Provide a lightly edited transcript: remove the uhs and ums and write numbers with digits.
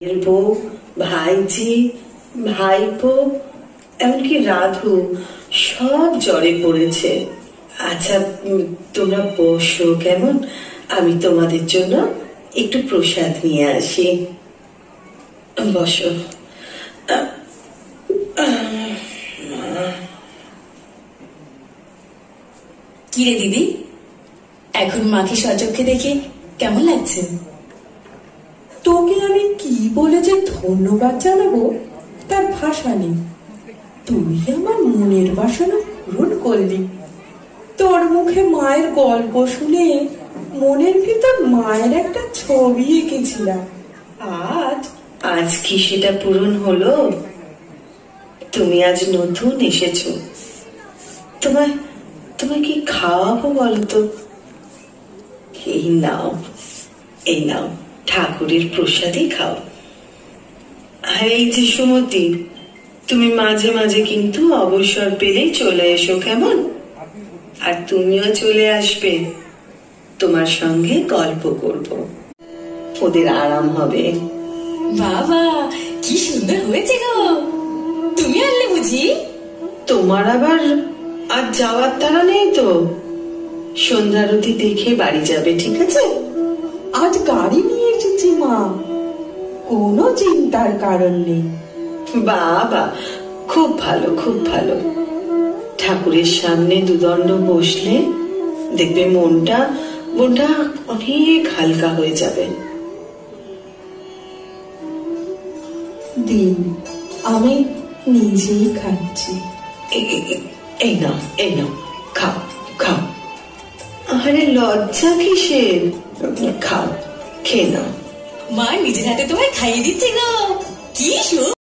বউ, ভাইজি, ভাইপো, এমনকি রাধু সব জ্বরে পড়েছে। আচ্ছা, তোমরা বসো কেমন, আমি তোমাদের জন্য একটু প্রসাদ নিয়ে আসি। বসো। কিরে দিদি, এখন মাকে সচক্ষে দেখে কেমন লাগছে? তোকে আমি কি বলে যে ধন্যবাদ জানাবো তার ভাষা নেই। তুই আমার মনের বাসনা পূরণ করলি। তোর মুখে মায়ের গল্প শুনে মনের ভিতর মায়ের একটা ছবি এঁকেছিলাম। আজ কি সেটা পূরণ হলো? তুমি আজ নতুন এসেছো, তোমায় তোমায় কি খাওয়াবো বলো তো? এই নাও, এই নাও, ঠাকুরের প্রসাদই খাও। আর এই যে সুমতি, তুমি মাঝে মাঝে কিন্তু অবসর পেলেই চলে এসো কেমন। আর তুমিও চলে আসবে, তোমার সঙ্গে গল্প করব, ওদের আরাম হবে। বাবা, কি সুন্দর হয়েছে গো। তুমি আনলে বুঝি? তোমার আবার আজ যাওয়ার তাড়া নেই তো? সন্ধ্যারতি দেখে বাড়ি যাবে, ঠিক আছে? আজ গাড়ি নিয়ে এসেছি মা, কোনো চিন্তার কারণ নেই। বাবা, খুব ভালো, খুব ভালো। ঠাকুরের সামনে দুদণ্ড বসলে দেখবে মনটা অনেক হালকা হয়ে যাবে। দিন, আমি নিজেই খাচ্ছি। এই নাও, এই নাও, খাও খাও। আরে লজ্জা কিসের, খাও, খেয়ে নাও। মা নিজের হাতে তোমায় খাইয়ে দিচ্ছে গো।